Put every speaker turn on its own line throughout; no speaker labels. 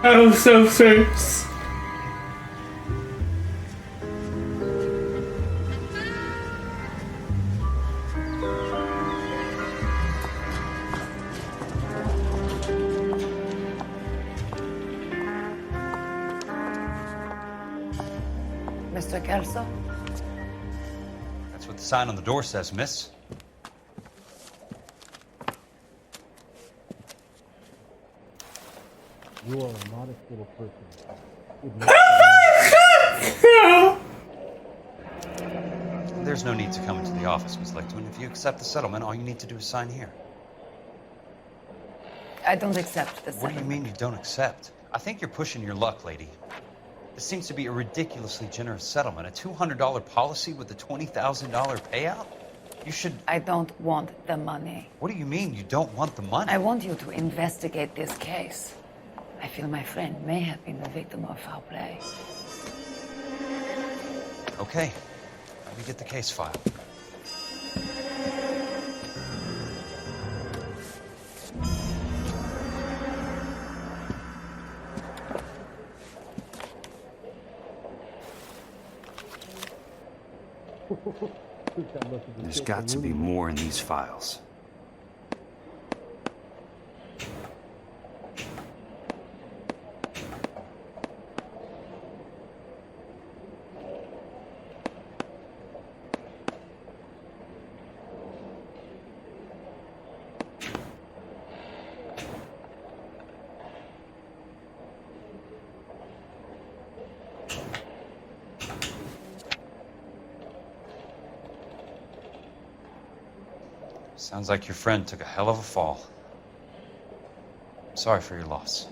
Oh, so thanks.
Mr. Kelso?
That's what the sign on the door says, miss.
You are a modest little person.
There's no need to come into the office, Miss Lichtman. If you accept the settlement, all you need to do is sign here.
I don't accept the
What do you mean you don't accept? I think you're pushing your luck, lady. This seems to be a ridiculously generous settlement. A $200 policy with a $20,000 payout? You should...
I don't want the money.
What do you mean you don't want the money?
I want you to investigate this case. I feel my friend may have been the victim of foul play.
Okay. Let me get the case file. There's got to be more in these files. Sounds like your friend took a hell of a fall. Sorry for your loss.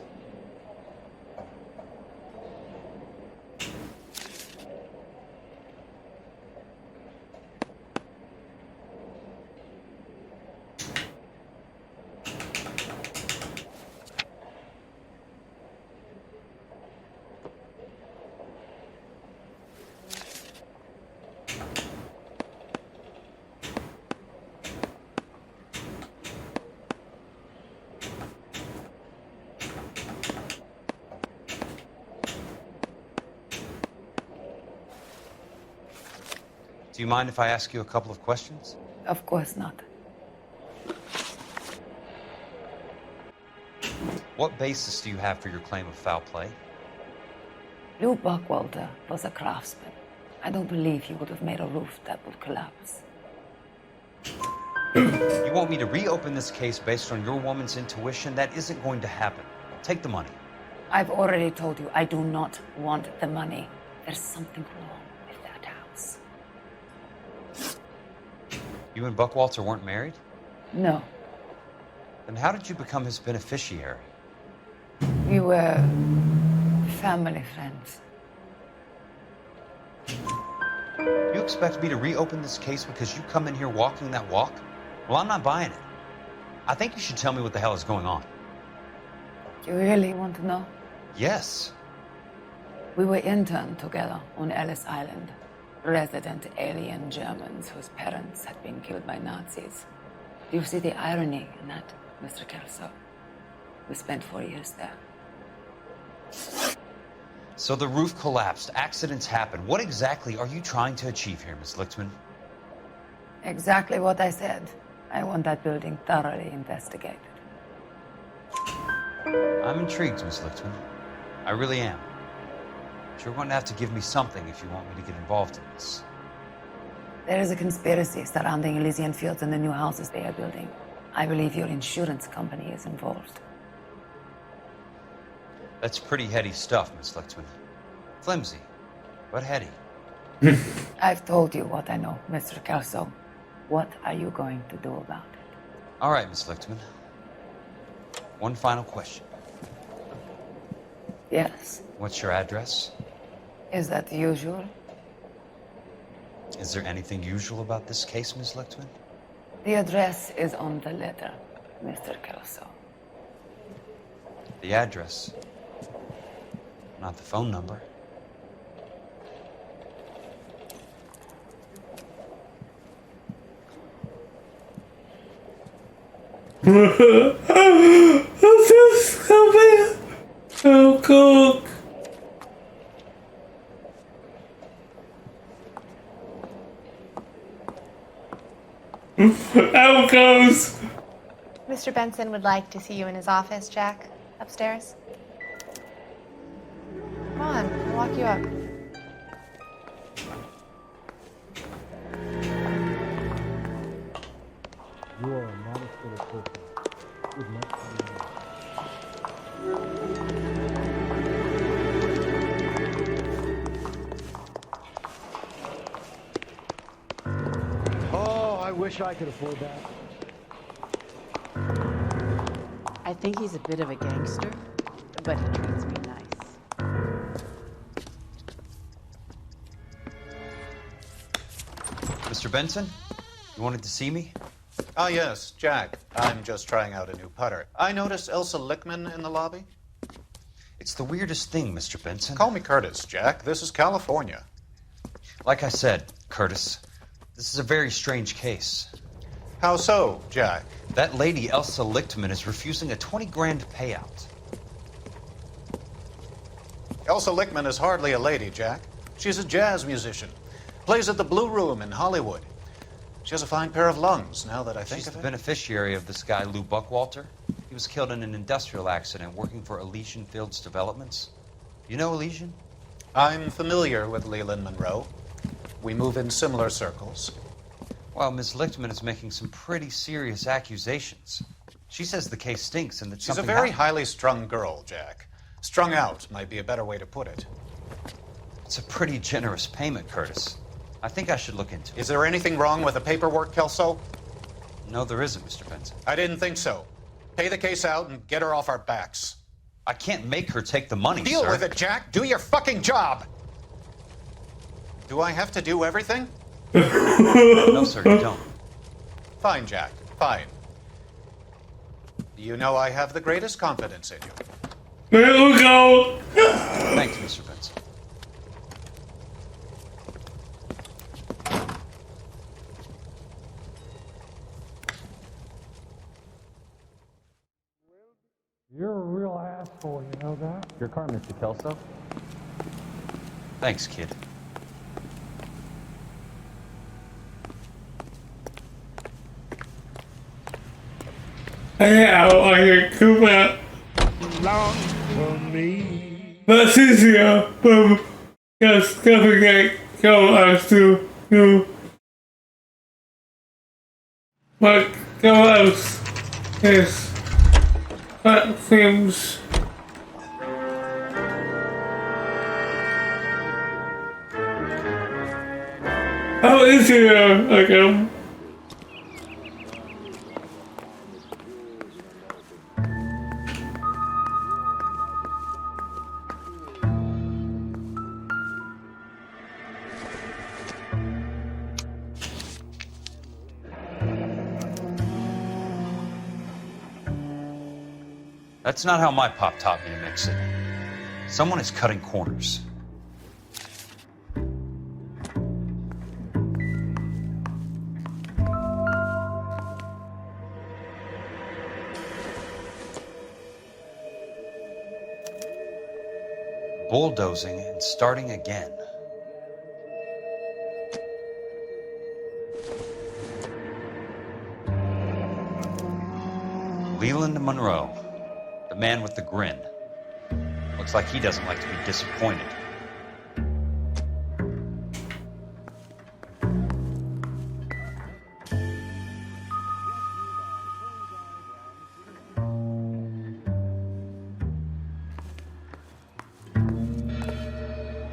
Do you mind if I ask you a couple of questions?
Of course not.
What basis do you have for your claim of foul play?
Lou Buckwalter was a craftsman. I don't believe he would have made a roof that would collapse.
You want me to reopen this case based on your woman's intuition? That isn't going to happen. Take the money.
I've already told you I do not want the money. There's something wrong with that house.
You and Buckwalter weren't married?
No.
Then how did you become his beneficiary?
We were family friends.
You expect me to reopen this case because you come in here walking that walk? Well, I'm not buying it. I think you should tell me what the hell is going on.
You really want to know?
Yes.
We were interned together on Ellis Island. Resident alien Germans whose parents had been killed by Nazis. Do you see the irony in that, Mr. Kelso? We spent 4 years there.
So the roof collapsed, accidents happen. What exactly are you trying to achieve here, Miss Lichtman?
Exactly what I said. I want that building thoroughly investigated.
I'm intrigued, Miss Lichtman. I really am. But you're going to have to give me something if you want me to get involved in this.
There is a conspiracy surrounding Elysian Fields and the new houses they are building. I believe your insurance company is involved.
That's pretty heady stuff, Miss Lichtman. Flimsy, but heady.
I've told you what I know, Mr. Kelso. What are you going to do about it?
All right, Miss Lichtman. One final question.
Yes.
What's your address?
Is that usual?
Is there anything usual about this case, Miss Lichtman?
The address is on the letter, Mr. Kelso.
The address, not the phone number.
This is coming. Oh, Out goes.
Mr. Benson would like to see you in his office, Jack. Upstairs. Come on, I'll walk you up.
You are a modest little person. With much to learn. Oh, I wish I could afford that.
I think he's a bit of a gangster, but he treats me nice.
Mr. Benson, you wanted to see me?
Ah, yes, Jack. I'm just trying out a new putter. I noticed Elsa Lickman in the lobby.
It's the weirdest thing, Mr. Benson.
Call me Curtis, Jack. This is California.
Like I said, Curtis, this is a very strange case.
How so, Jack?
That lady, Elsa Lichtman, is refusing a 20 grand payout.
Elsa Lickman is hardly a lady, Jack. She's a jazz musician. Plays at the Blue Room in Hollywood. She has a fine pair of lungs, now that I think
She's
of
the
it.
beneficiary of this guy, Lou Buckwalter. He was killed in an industrial accident working for Elysian Fields Developments. You know Elysian?
I'm familiar with Leland Monroe. We move in similar circles.
Well, Ms. Lichtman is making some pretty serious accusations. She says the case stinks and that
She's a
something
very
happened.
highly strung girl, Jack. Strung out might be a better way to put it.
It's a pretty generous payment, Curtis. I think I should look into it.
Is there anything wrong with the paperwork, Kelso?
No, there isn't, Mr. Benson.
I didn't think so. Pay the case out and get her off our backs.
I can't make her take the money,
Deal
sir.
with it, Jack. Do your fucking job. Do I have to do everything?
No, sir, you don't.
Fine, Jack. Fine. You know I have the greatest confidence in you.
There we go.
Thanks, Mr. Benson.
You're a real asshole, you know that?
Your car, Mr. Kelso.
Thanks, kid.
Yeah, I can come out.
Long for me.
That's easier from just coming and go us to what else is what seems how easier like
That's not how my pop taught me to mix it. Someone is cutting corners. Bulldozing and starting again. Leland Monroe, the man with the grin. Looks like he doesn't like to be disappointed.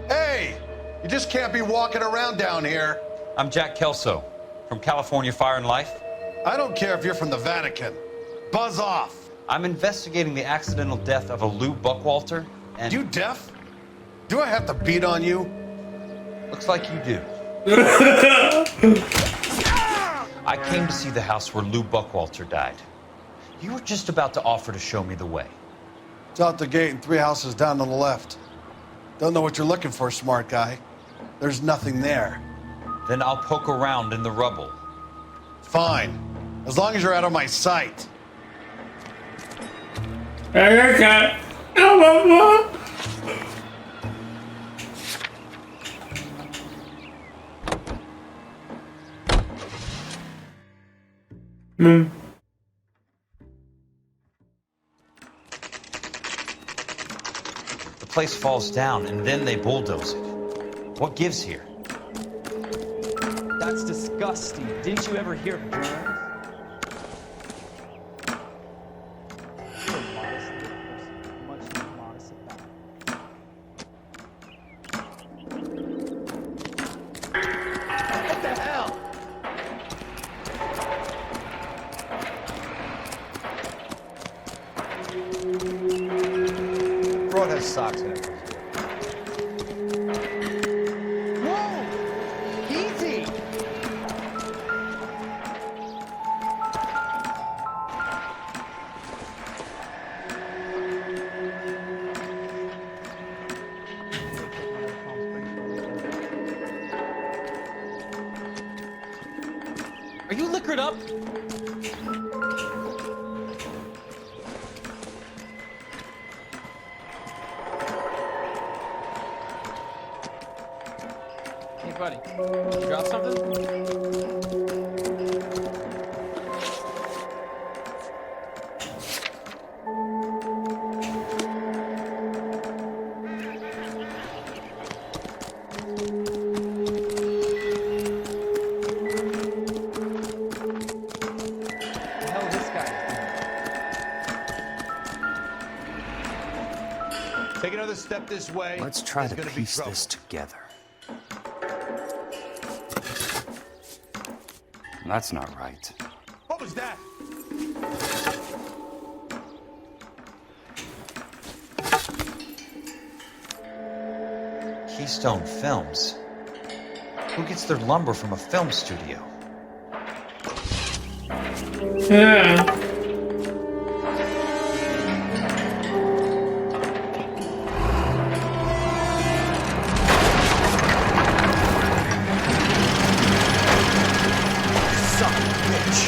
Hey! You just can't be walking around down here.
I'm Jack Kelso from California Fire and Life.
I don't care if you're from the Vatican. Buzz off.
I'm investigating the accidental death of a Lou Buckwalter, and
You deaf? Do I have to beat on you?
looks like you do. I came to see the house where Lou Buckwalter died. You were just about to offer to show me the way.
It's out the gate and 3 houses down on the left. Don't know what you're looking for, smart guy. There's nothing there.
Then I'll poke around in the rubble.
Fine. As long as you're out of my sight.
I got Hmm.
The place falls down, and then they bulldoze it. What gives here?
That's disgusting. Didn't you ever hear of germs? So modestly, of course, much too modest of that. What the hell?
Broad has socks in it.
Whoa! Easy! Are you liquored up? Hey, buddy. You got something? The hell this guy is doing?
Take another step this way.
Let's try
There's
to
gonna be
piece
trouble.
this together. That's not right.
What was that?
Keystone Films. Who gets their lumber from a film studio?
Yeah.
Son of a bitch.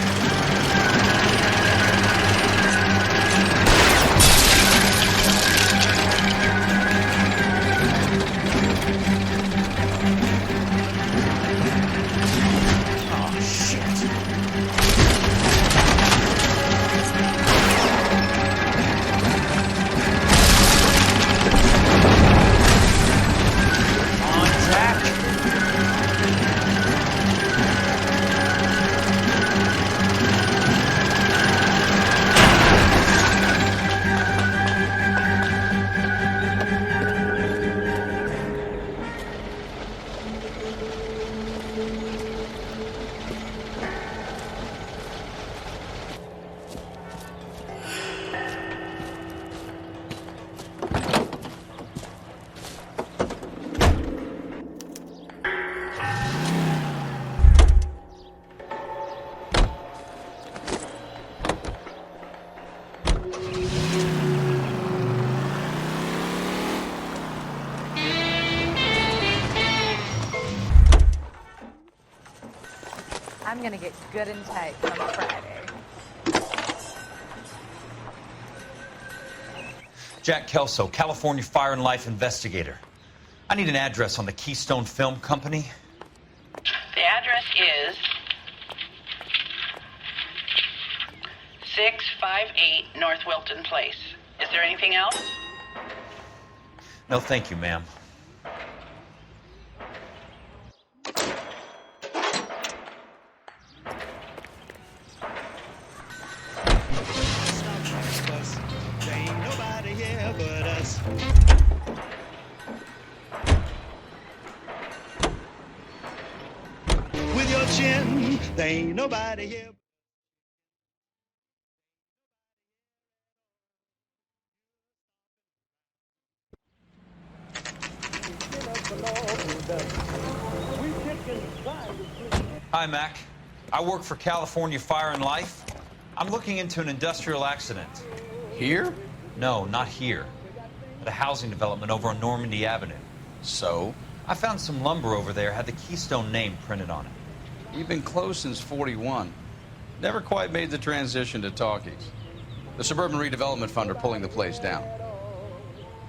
Oh, shit.
On Jack.
I'm gonna get good and tight come Friday.
Jack Kelso, California Fire and Life investigator. I need an address on the Keystone Film Company.
The address is 658 North Wilton Place. Is there anything else?
No, thank you, ma'am.
There ain't nobody here but us. With your chin, there ain't nobody here.
Hi, Mac. I work for California Fire and Life. I'm looking into an industrial accident.
Here?
No, not here. At a housing development over on Normandy Avenue.
So?
I found some lumber over there, had the Keystone name printed on it.
We've been closed since '41. Never quite made the transition to talkies. The Suburban Redevelopment Fund are pulling the place down.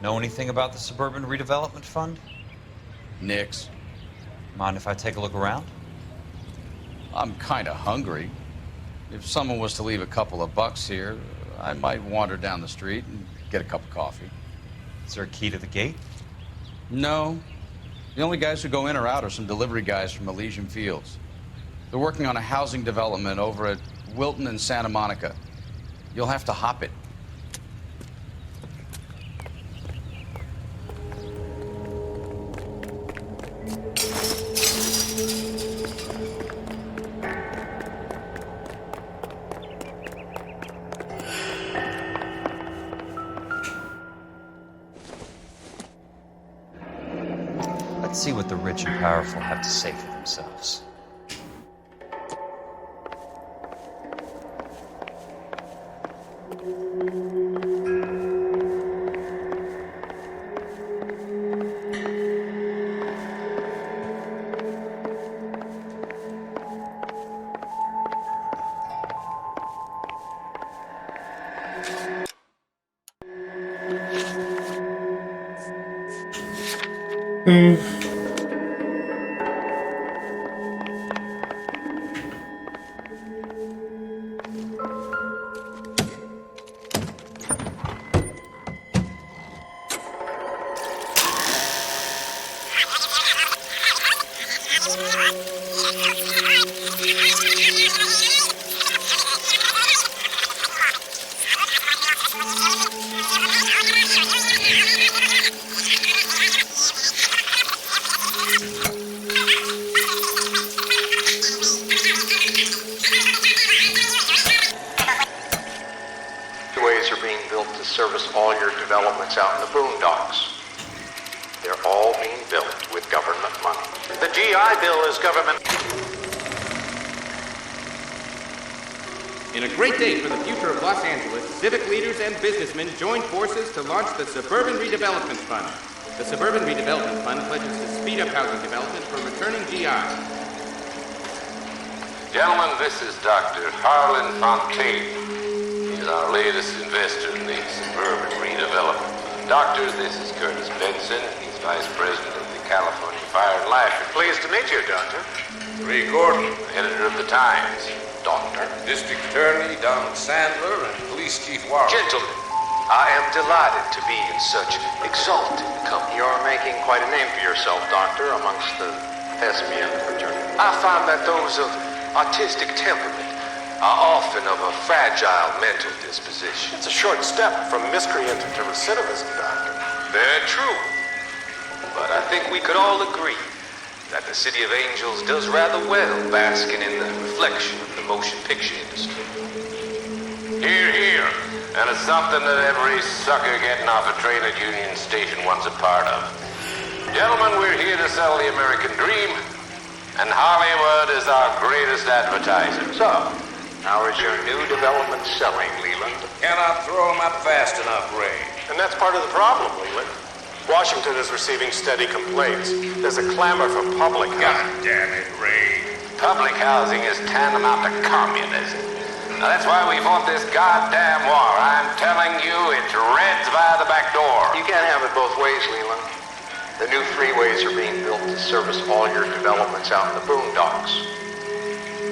Know anything about the Suburban Redevelopment Fund?
Nix.
Mind if I take a look around?
I'm kinda hungry. If someone was to leave a couple of bucks here, I might wander down the street and get a cup of coffee.
Is there a key to the gate?
No. The only guys who go in or out are some delivery guys from Elysian Fields. They're working on a housing development over at Wilton and Santa Monica. You'll have to hop it.
Let's see what the rich and powerful have to say for themselves.
Freeways are being built to service all your developments out in the boondocks. They're all being built with government money.
The GI Bill is government.
In a great day for the future of Los Angeles, civic leaders and businessmen joined forces to launch the Suburban Redevelopment Fund. The Suburban Redevelopment Fund pledges to speed up housing development for returning GIs.
Gentlemen, this is Dr. Harlan Fontaine. He's our latest investor in the Suburban Redevelopment Fund. Doctor, this is Curtis Benson. He's Vice President of the California Fire and Life.
Pleased to meet you, Doctor.
Ray Gordon, editor of the Times.
Doctor.
District Attorney Donald Sandler and Police Chief Warren.
Gentlemen, I am delighted to be in such exalted company. You're making quite a name for yourself, Doctor, amongst the thespian fraternity. I find that those of artistic temperament are often of a fragile mental disposition.
It's a short step from miscreant to recidivism, Doctor.
Very true. But I think we could all agree that the City of Angels does rather well basking in the reflection of the motion picture industry. Hear, hear. And it's something that every sucker getting off a train at Union Station wants a part of. Gentlemen, we're here to sell the American dream, and Hollywood is our greatest advertiser.
So, how is your new development selling, Leland?
Cannot throw them up fast enough, Ray.
And that's part of the problem, Leland. Washington is receiving steady complaints. There's a clamor for public housing.
God damn it, Ray. Public housing is tantamount to communism. Now, that's why we fought this goddamn war. I'm telling you, it's Reds via the back door.
You can't have it both ways, Leland. The new freeways are being built to service all your developments out in the boondocks.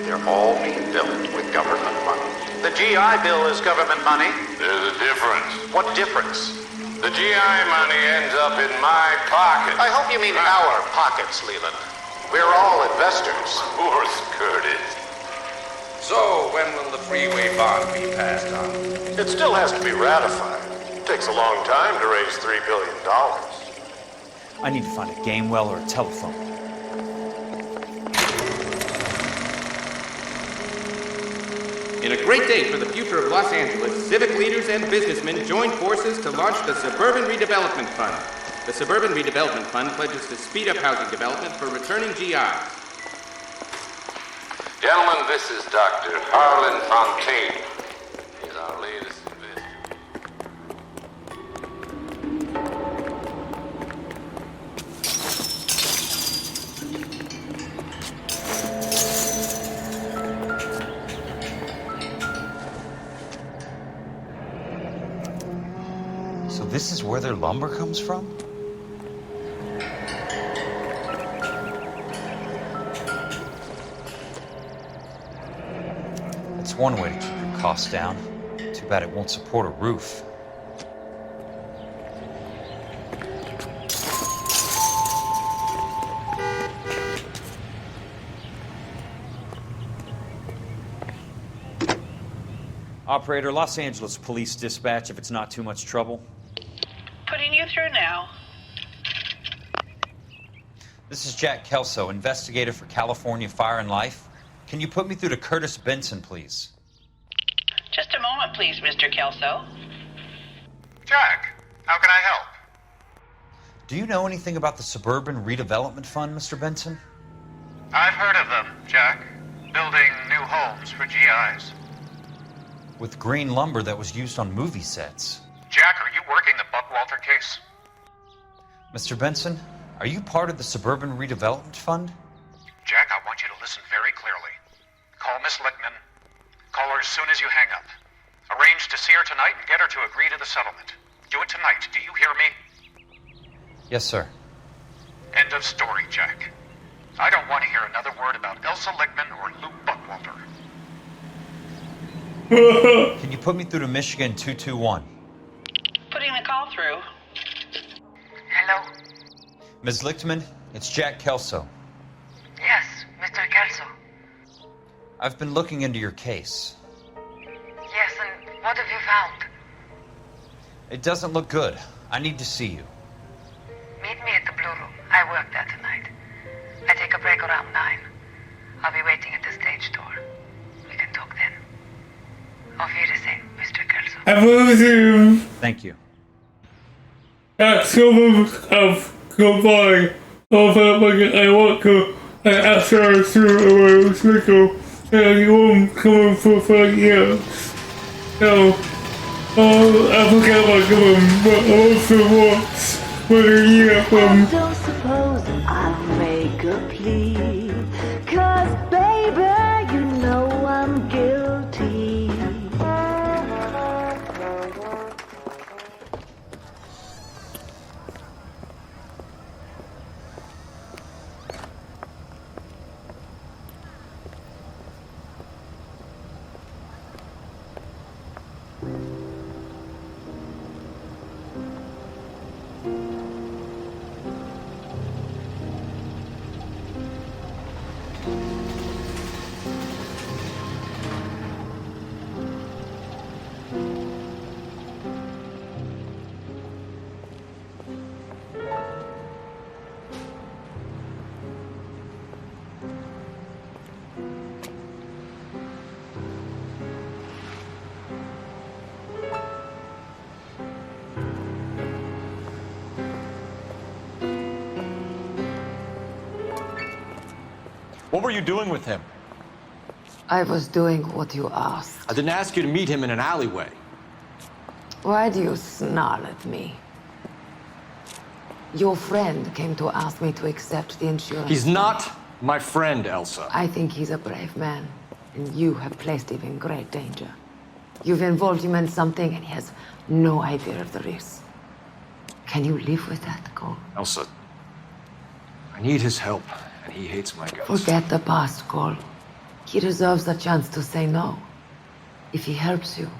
They're all being built with government money.
The GI Bill is government money.
There's a difference.
What difference?
The GI money ends up in my pocket.
I hope you mean our pockets, Leland. We're all investors.
Of course, Curtis. So, when will the freeway bond be passed on?
It still has to be ratified. It takes a long time to raise $3 billion.
I need to find a game well or a telephone.
In a great day for the future of Los Angeles, civic leaders and businessmen joined forces to launch the Suburban Redevelopment Fund. The Suburban Redevelopment Fund pledges to speed up housing development for returning GIs.
Gentlemen, this is Dr. Harlan Fontaine. He's our latest investor.
So this is where their lumber comes from? That's one way to keep your costs down. Too bad it won't support a roof.
Operator, Los Angeles Police Dispatch, if it's not too much trouble.
Putting you through now.
This is Jack Kelso, investigator for California Fire and Life. Can you put me through to Curtis Benson, please?
Just a moment, please, Mr. Kelso.
Jack, how can I help?
Do you know anything about the Suburban Redevelopment Fund, Mr. Benson?
I've heard of them, Jack. Building new homes for GIs.
With green lumber that was used on movie sets.
Jack, are you working the Buckwalter case?
Mr. Benson, are you part of the Suburban Redevelopment Fund?
Jack, I want you to listen very clearly. Call Miss Lickman. Call her as soon as you hang up. Arrange to see her tonight and get her to agree to the settlement. Do it tonight. Do you hear me?
Yes, sir.
End of story, Jack. I don't want to hear another word about Elsa Lickman or Luke Buckwalter.
Can you put me through to Michigan 221?
Putting the call through.
Hello?
Ms. Lichtman, it's Jack Kelso.
Yes, Mr. Kelso.
I've been looking into your case.
Yes, and what have you found?
It doesn't look good. I need to see you.
Meet me at the Blue Room. I work there tonight. I take a break around 9. I'll be waiting at the stage door. We can talk then. Auf Wiedersehen, Mr. Kelso.
I believe
Thank you.
that someone of goodbye. I want to ask her through a circle and you won't come in for 5 years. So, I forget about them, but I also want for a year from.
I don't suppose I'll make a plea, 'cause baby, you know I'm guilty.
What were you doing with him?
I was doing what you asked.
I didn't ask you to meet him in an alleyway.
Why do you snarl at me? Your friend came to ask me to accept the insurance.
He's not my friend, Elsa.
I think he's a brave man, and you have placed him in great danger. You've involved him in something, and he has no idea of the risk. Can you live with that, Cole?
Elsa, I need his help, and he hates my guts.
Forget the past, Cole. He deserves a chance to say no. If he helps you,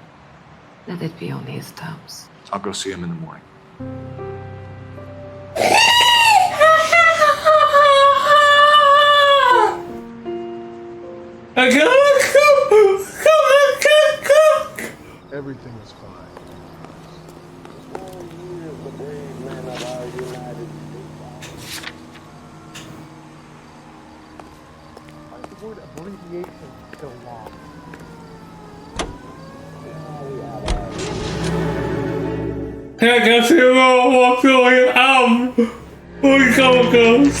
let it be on his terms.
I'll go see him in the morning.
Everything is fine. Why is the word abbreviation so long?
I can see what's going on. Holy chemicals.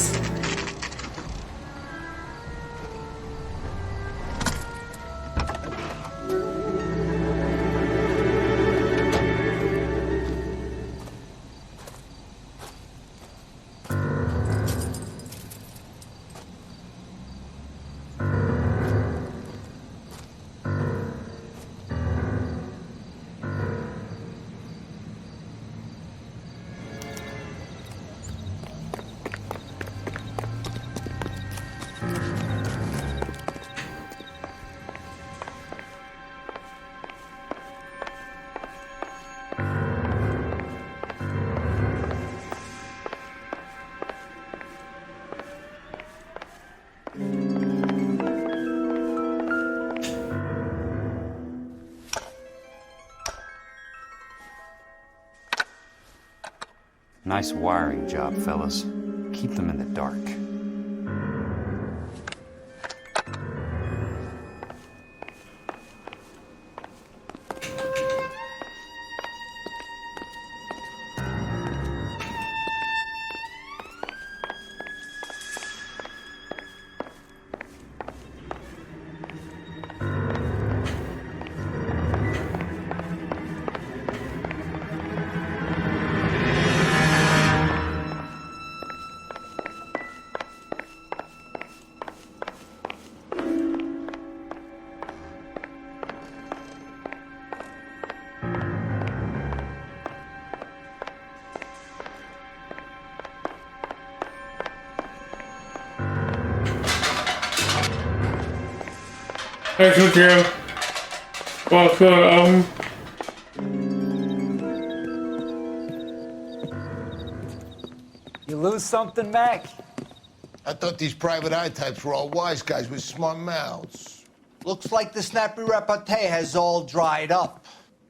Nice wiring job, fellas. Keep them in the dark.
That's okay. What's going on?
You lose something, Mac?
I thought these private eye types were all wise guys with smart mouths.
Looks like the snappy repartee has all dried up.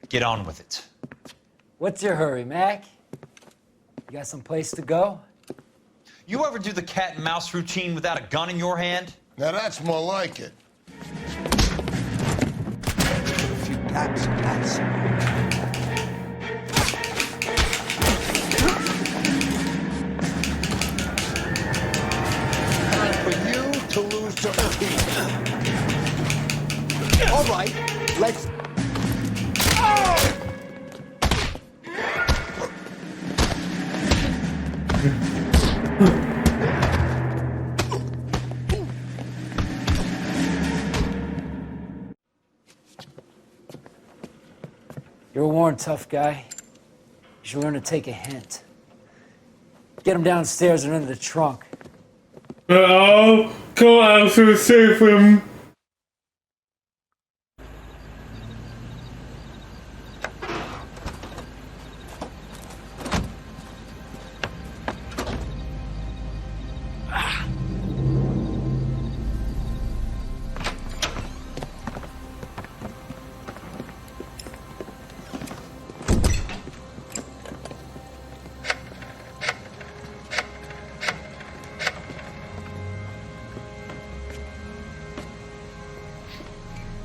Get on with it.
What's your hurry, Mac? You got some place to go?
You ever do the cat and mouse routine without a gun in your hand?
Now that's more like it.
A few packs of cats.
Time for you to lose some teeth.
All right, let's... You're a worn, tough guy. You should learn to take a hint. Get him downstairs and into the trunk.
I'll go out to save him.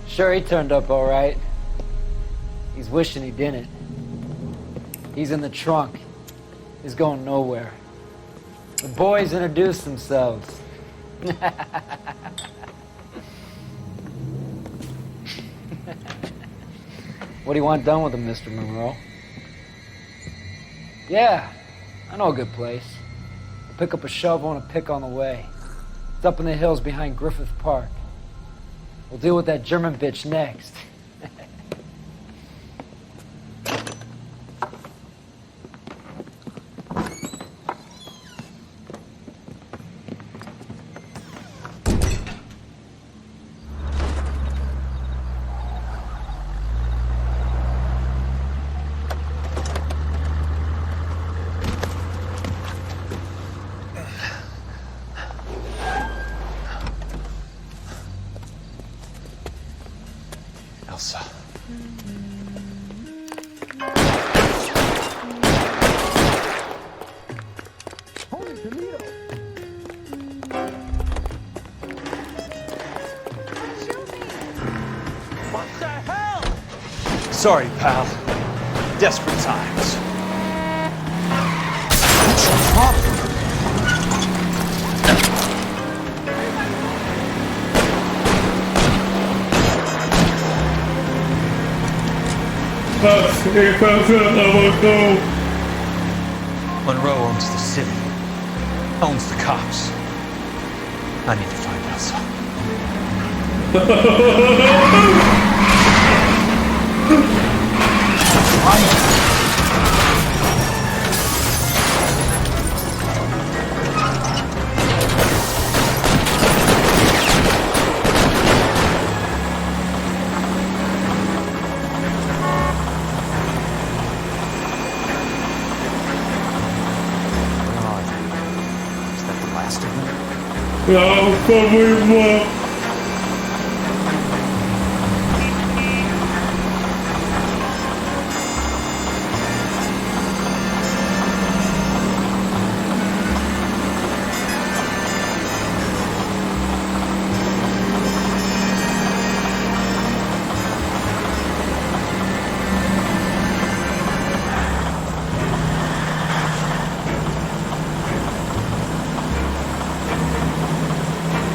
Sure, he turned up all right. He's wishing he didn't. He's in the trunk. He's going nowhere. The boys introduced themselves. What do you want done with him, Mr. Monroe? Yeah, I know a good place. I'll pick up a shovel and a pick on the way. It's up in the hills behind Griffith Park. We'll deal with that German bitch next.
Elsa.
What the hell?
Sorry, pal. Desperate times. Monroe owns the city, owns the cops. I need to find Elsa.
No, probably more.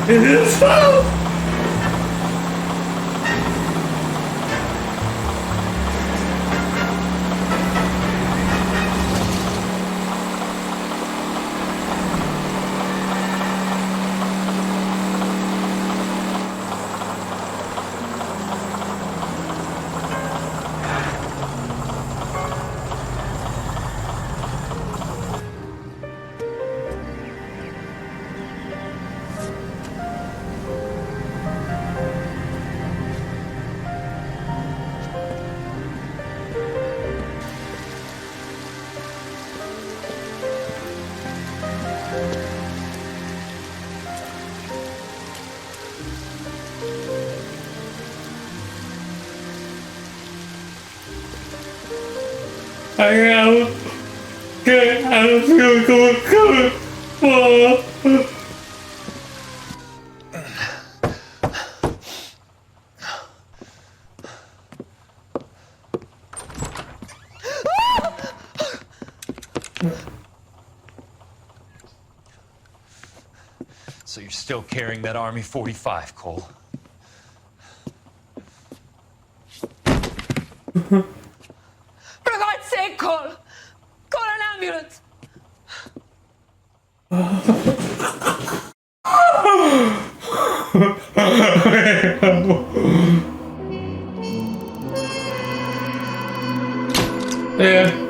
Is this fault? I don't feel coming.
So you're still carrying that Army 45, Cole?
For God's sake, Cole! Call an ambulance!
Yeah.